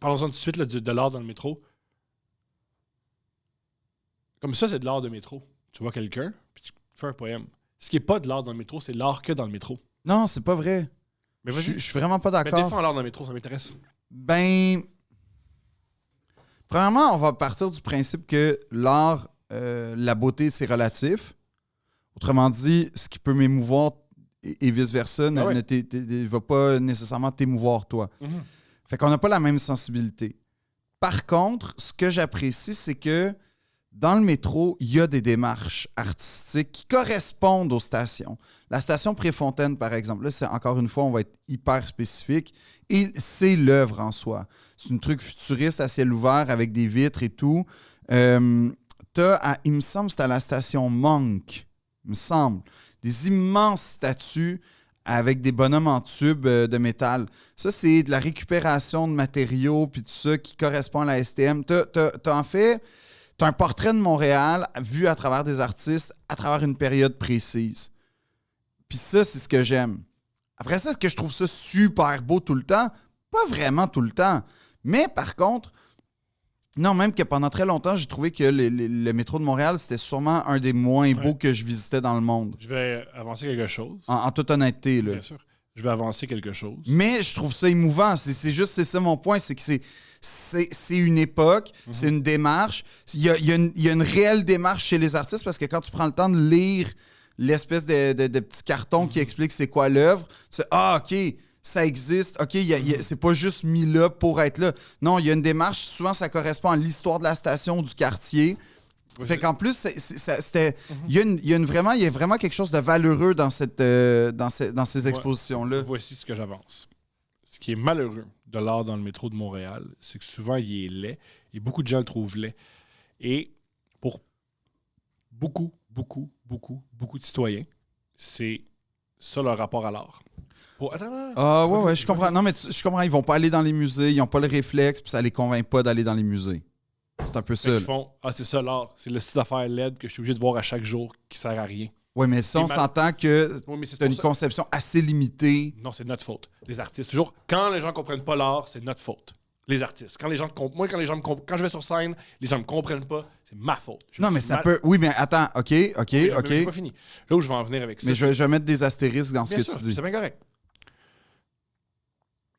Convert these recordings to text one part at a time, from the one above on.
parlons-en tout de suite là, de l'art dans le métro. Comme ça, c'est de l'art de métro. Tu vois quelqu'un, puis tu fais un poème. Ce qui n'est pas de l'art dans le métro, c'est l'art que dans le métro. Non, c'est pas vrai. Mais Je suis vraiment pas Mais d'accord. défends l'art dans le métro, ça m'intéresse. Ben, premièrement, on va partir du principe que l'art, la beauté, c'est relatif. Autrement dit, ce qui peut m'émouvoir et vice-versa ne va pas nécessairement t'émouvoir toi. Mm-hmm. Fait qu'on n'a pas la même sensibilité. Par contre, ce que j'apprécie, c'est que dans le métro, il y a des démarches artistiques qui correspondent aux stations. La station Préfontaine, par exemple, là, c'est encore une fois, on va être hyper spécifique, et c'est l'œuvre en soi. C'est un truc futuriste à ciel ouvert avec des vitres et tout. Il me semble que c'est à la station Monk, il me semble, des immenses statues avec des bonhommes en tube de métal. Ça, c'est de la récupération de matériaux puis tout ça qui correspond à la STM. En fait... Tu as un portrait de Montréal vu à travers des artistes, à travers une période précise. Puis ça, c'est ce que j'aime. Après ça, est-ce que je trouve ça super beau tout le temps? Pas vraiment tout le temps. Mais par contre, non, même que pendant très longtemps, j'ai trouvé que le métro de Montréal, c'était sûrement un des moins beaux que je visitais dans le monde. Je vais avancer quelque chose. En toute honnêteté, là. Bien sûr. Je vais avancer quelque chose. Mais je trouve ça émouvant. C'est ça mon point, c'est que c'est une époque, c'est une démarche. Il y a une réelle démarche chez les artistes parce que quand tu prends le temps de lire l'espèce de petit carton qui explique c'est quoi l'œuvre, tu sais, OK, ça existe. OK, c'est pas juste mis là pour être là. Non, il y a une démarche. Souvent, ça correspond à l'histoire de la station, du quartier. Fait qu'en plus, il y a vraiment quelque chose de valeureux dans ces expositions-là. Voici ce que j'avance. Ce qui est malheureux de l'art dans le métro de Montréal, c'est que souvent, il est laid et beaucoup de gens le trouvent laid. Et pour beaucoup de citoyens, c'est ça leur rapport à l'art. Ouais, je comprends. Non, mais je comprends, ils vont pas aller dans les musées, ils ont pas le réflexe, puis ça les convainc pas d'aller dans les musés. C'est un peu ça. Ils font c'est ça l'art. C'est le style d'affaires LED que je suis obligé de voir à chaque jour qui sert à rien. Oui, mais ça, on s'entend que tu as une conception assez limitée. Non, c'est notre faute. Les artistes. Toujours, quand les gens comprennent pas l'art, c'est notre faute. Les artistes. Quand je vais sur scène, les gens me comprennent pas, c'est ma faute. Non, mais ça peut... Oui, mais attends, OK. J'ai pas fini. Là où je vais en venir avec ça... Mais je vais mettre des astérisques dans ce que tu dis. C'est bien correct.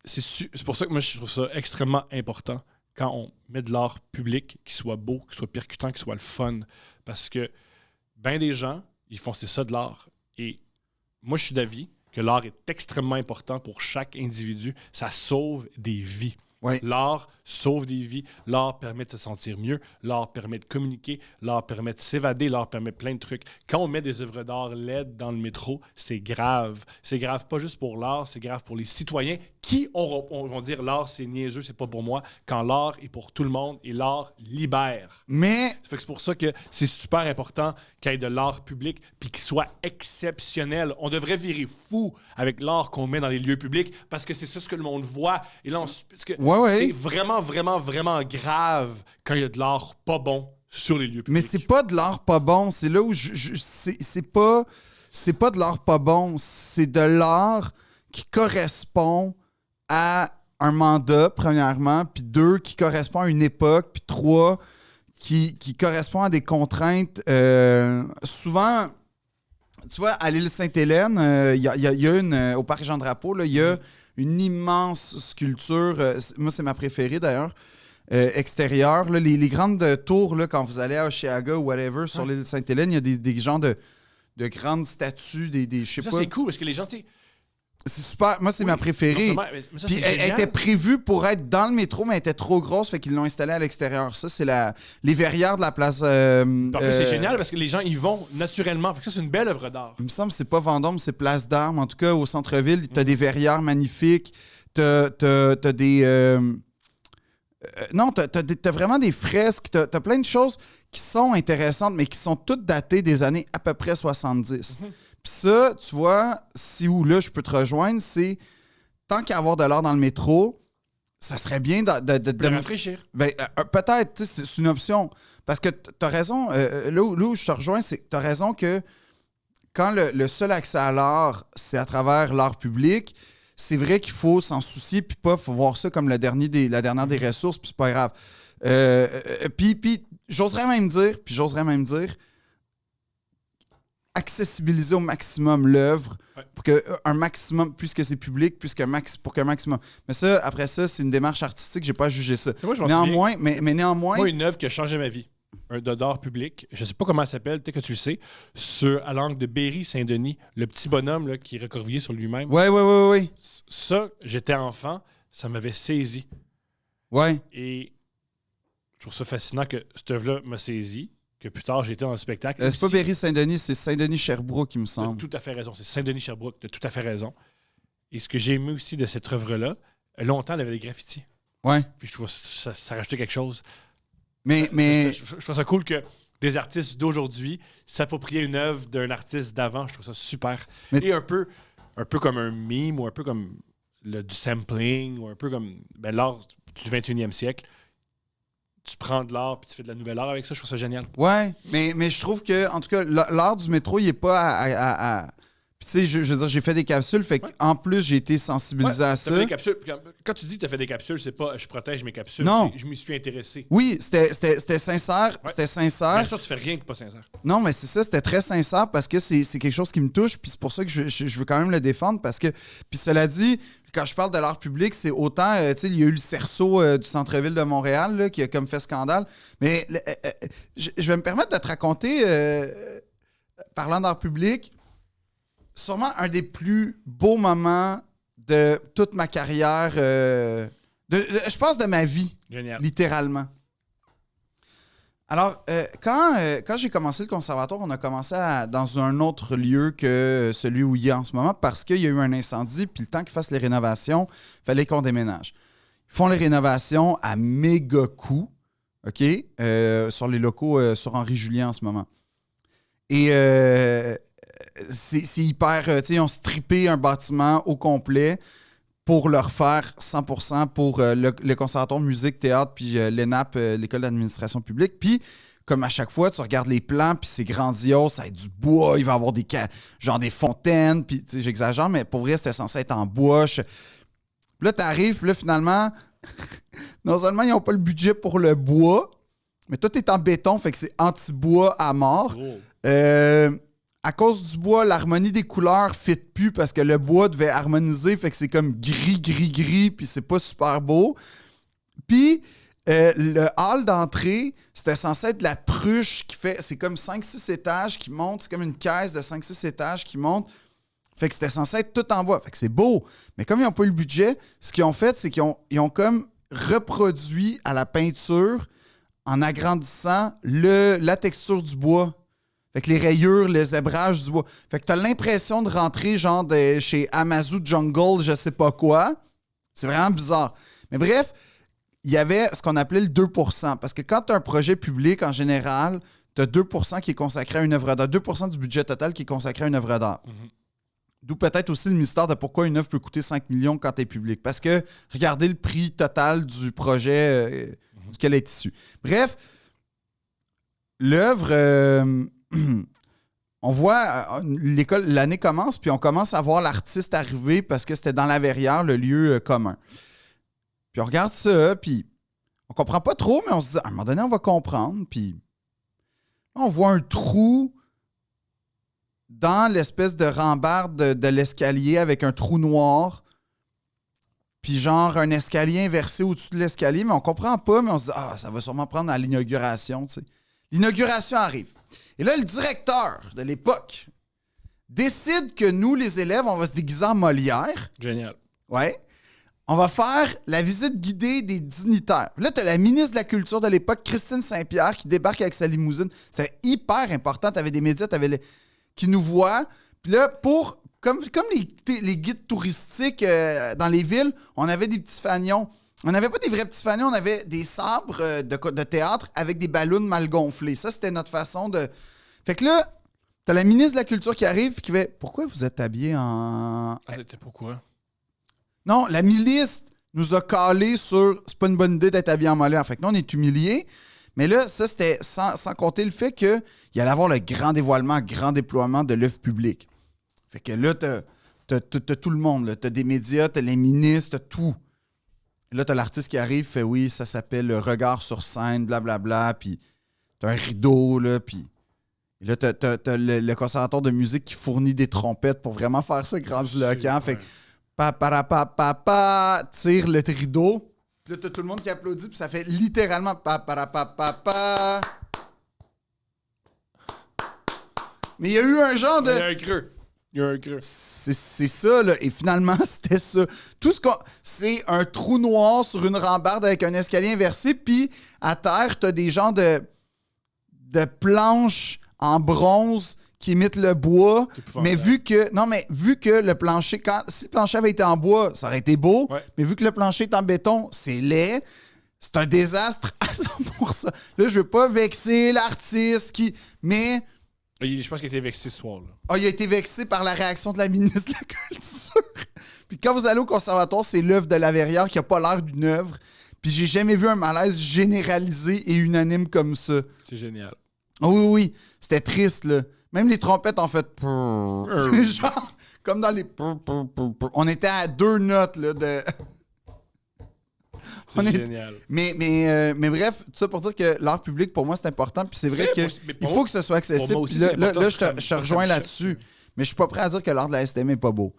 C'est pour ça que moi, je trouve ça extrêmement important quand on met de l'art public qui soit beau, qui soit percutant, qui soit le fun. Parce que ben des gens, ils font c'est ça de l'art. Et moi, je suis d'avis que l'art est extrêmement important pour chaque individu. Ça sauve des vies. Oui. L'art sauve des vies. L'art permet de se sentir mieux. L'art permet de communiquer. L'art permet de s'évader. L'art permet plein de trucs. Quand on met des œuvres d'art LED dans le métro, c'est grave. C'est grave pas juste pour l'art, c'est grave pour les citoyens qui vont dire l'art, c'est niaiseux, c'est pas pour moi. Quand l'art est pour tout le monde et l'art libère. Mais... C'est pour ça que c'est super important qu'il y ait de l'art public puis qu'il soit exceptionnel. On devrait virer fou avec l'art qu'on met dans les lieux publics parce que c'est ça ce que le monde voit. Et là, c'est vraiment, vraiment, vraiment grave quand il y a de l'art pas bon sur les lieux publics. Mais c'est pas de l'art pas bon. C'est là où c'est pas de l'art pas bon. C'est de l'art qui correspond à un mandat, premièrement, puis 2, qui correspond à une époque, puis 3, qui correspond à des contraintes. Souvent, tu vois, à l'île Sainte-Hélène, il y a au Parc Jean-Drapeau, il y a une immense sculpture. Moi, c'est ma préférée, d'ailleurs. Extérieure. Là, les grandes tours, là, quand vous allez à Oshéaga ou whatever, sur l'île Sainte-Hélène, il y a des genres de grandes statues, je sais pas. Ça, c'est cool, parce que les gens, c'est super. Moi, c'est ma préférée. Mais ça, puis elle était prévue pour être dans le métro, mais elle était trop grosse, fait qu'ils l'ont installée à l'extérieur. Ça, c'est les verrières de la place... En plus, c'est génial, parce que les gens y vont naturellement. Fait que ça, c'est une belle œuvre d'art. Il me semble que c'est pas Vendôme, c'est Place d'Armes. En tout cas, au centre-ville, t'as des verrières magnifiques. T'as des... non, t'as vraiment des fresques. T'as plein de choses qui sont intéressantes, mais qui sont toutes datées des années à peu près 70. Puis ça, tu vois, là, je peux te rejoindre, c'est tant qu'à avoir de l'art dans le métro, ça serait bien de rafraîchir. Ben, peut-être, c'est une option. Parce que t'as raison, là où je te rejoins, c'est que t'as raison que quand le seul accès à l'art, c'est à travers l'art public, c'est vrai qu'il faut s'en soucier, puis pas faut voir ça comme la dernière des ressources, puis c'est pas grave. Puis j'oserais même dire, accessibiliser au maximum l'œuvre pour qu'un maximum, puisque c'est public, pour qu'un maximum. Mais ça, après ça, c'est une démarche artistique, j'ai pas à juger ça. Moi, je m'en Néanmoins, souviens. mais néanmoins. Moi, une œuvre qui a changé ma vie, un d'art public, je sais pas comment elle s'appelle, peut-être que tu le sais, à l'angle de Berry-Saint-Denis, le petit bonhomme là, qui est recroquevillé sur lui-même. Ouais. Ça, j'étais enfant, ça m'avait saisi. Ouais. Et je trouve ça fascinant que cette œuvre-là m'a saisi, que plus tard, j'ai été dans le spectacle. C'est pas Berry-Saint-Denis, c'est Saint-Denis-Sherbrooke, il me Tu as semble. tout à fait raison. C'est Saint-Denis-Sherbrooke. Tu as tout à fait raison. Et ce que j'ai aimé aussi de cette œuvre-là, longtemps, elle avait des graffitis. Ouais. Puis je trouve que ça rajoutait quelque chose. Mais Je trouve ça cool que des artistes d'aujourd'hui s'approprient une œuvre d'un artiste d'avant. Je trouve ça super. Et un peu comme un meme ou un peu comme du sampling ou un peu comme l'art du 21e siècle. Tu prends de l'art puis tu fais de la nouvelle art avec ça. Je trouve ça génial. Ouais, mais je trouve que, en tout cas, l'art du métro, il est pas à. Puis tu sais, je veux dire, j'ai fait des capsules, fait qu'en plus, j'ai été sensibilisé à ça. Fait des capsules. Quand tu dis que tu as fait des capsules, c'est pas je protège mes capsules. Non. Je m'y suis intéressé. Oui, c'était sincère. Ouais. C'était sincère. Bien sûr, tu fais rien de pas sincère. Non, mais c'est ça, c'était très sincère parce que c'est quelque chose qui me touche, puis c'est pour ça que je veux quand même le défendre parce que. Puis cela dit, quand je parle de l'art public, c'est autant, tu sais, il y a eu le cerceau du centre-ville de Montréal là, qui a comme fait scandale. Mais je vais me permettre de te raconter, parlant d'art public, sûrement un des plus beaux moments de toute ma carrière, je pense de ma vie, Génial. littéralement. Alors, quand j'ai commencé le conservatoire, on a commencé dans un autre lieu que celui où il est en ce moment parce qu'il y a eu un incendie, puis le temps qu'ils fassent les rénovations, il fallait qu'on déménage. Ils font les rénovations à méga coût, OK, sur les locaux sur Henri-Julien en ce moment. Et c'est hyper... tu sais, ils ont strippé un bâtiment au complet pour le refaire 100% pour le conservatoire musique, théâtre, puis l'ENAP, l'École d'administration publique. Puis, comme à chaque fois, tu regardes les plans, puis c'est grandiose, ça va être du bois, il va y avoir des fontaines, puis tu sais, j'exagère, mais pour vrai, c'était censé être en bois. Puis là, tu arrives, puis là, finalement, non seulement ils n'ont pas le budget pour le bois, mais tout est en béton, fait que c'est anti-bois à mort. Oh. À cause du bois, l'harmonie des couleurs ne fit plus parce que le bois devait harmoniser, fait que c'est comme gris, puis c'est pas super beau. Puis, le hall d'entrée, c'était censé être la pruche qui fait... C'est comme 5-6 étages qui montent, c'est comme une caisse de 5-6 étages qui monte. Fait que c'était censé être tout en bois. Fait que c'est beau. Mais comme ils n'ont pas eu le budget, ce qu'ils ont fait, c'est qu'ils ont comme reproduit à la peinture, en agrandissant la texture du bois. Fait que les rayures, les zébrages du bois. Fait que t'as l'impression de rentrer genre chez Amazon Jungle, je sais pas quoi. C'est vraiment bizarre. Mais bref, il y avait ce qu'on appelait le 2%. Parce que quand t'as un projet public, en général, t'as 2% qui est consacré à une œuvre d'art. 2% du budget total qui est consacré à une œuvre d'art. Mm-hmm. D'où peut-être aussi le mystère de pourquoi une œuvre peut coûter 5 millions quand t'es public. Parce que regardez le prix total du projet duquel elle est issu. Bref, l'œuvre... on voit l'année commence, puis on commence à voir l'artiste arriver parce que c'était dans la Verrière, le lieu commun. Puis on regarde ça, puis on comprend pas trop, mais on se dit, à un moment donné, on va comprendre. Puis on voit un trou dans l'espèce de rambarde de l'escalier avec un trou noir, puis genre un escalier inversé au-dessus de l'escalier, mais on comprend pas, mais on se dit, ça va sûrement prendre à l'inauguration, tu sais. L'inauguration arrive. Et là, le directeur de l'époque décide que nous, les élèves, on va se déguiser en Molière. Génial. Ouais. On va faire la visite guidée des dignitaires. Là, tu as la ministre de la Culture de l'époque, Christine Saint-Pierre, qui débarque avec sa limousine. C'est hyper important. Tu avais des médias qui nous voient. Puis là, comme les guides touristiques dans les villes, on avait des petits fanions. On n'avait pas des vrais petits fanions, on avait des sabres de théâtre avec des ballons mal gonflés. Ça, c'était notre façon de... Fait que là, t'as la ministre de la Culture qui arrive et qui fait « Pourquoi vous êtes habillés en... » c'était pourquoi? Non, la milice nous a calé sur « C'est pas une bonne idée d'être habillé en Molière. » Fait que nous, on est humiliés. Mais là, ça, c'était sans compter le fait qu'il allait avoir le grand dévoilement, grand déploiement de l'œuvre publique. Fait que là, T'as tout le monde, là. T'as des médias, t'as les ministres, t'as tout. Et là, t'as l'artiste qui arrive, fait oui, ça s'appelle le regard sur scène, blablabla, puis t'as un rideau, là, puis... Et là, t'as le conservatoire de musique qui fournit des trompettes pour vraiment faire ça grandiloquent. Fait que pa tire le rideau. Puis là, t'as tout le monde qui applaudit, puis ça fait littéralement pa. Mais il y a eu un genre de... Il y a un creux. Il y a un creux. C'est ça, là. Et finalement, c'était ça. Tout ce qu'on... C'est un trou noir sur une rambarde avec un escalier inversé, puis à terre, t'as des genres de planches en bronze qui imitent le bois. Mais vu que le plancher... Si le plancher avait été en bois, ça aurait été beau. Ouais. Mais vu que le plancher est en béton, c'est laid. C'est un désastre à 100%. Là, je veux pas vexer l'artiste qui... Mais... Je pense qu'il a été vexé ce soir-là. Ah, il a été vexé par la réaction de la ministre de la Culture. Puis quand vous allez au conservatoire, c'est l'œuvre de Laverrière qui a pas l'air d'une œuvre. Puis j'ai jamais vu un malaise généralisé et unanime comme ça. C'est génial. Oh, oui. C'était triste, là. Même les trompettes ont fait... C'est genre... Comme dans les... On était à 2 notes, là, de... C'est génial. Mais bref, tout ça pour dire que l'art public, pour moi, c'est important. Puis c'est vrai qu'il faut que ce soit accessible. Puis là, je te rejoins là-dessus. Mais je suis pas prêt à dire que l'art de la STM est pas beau.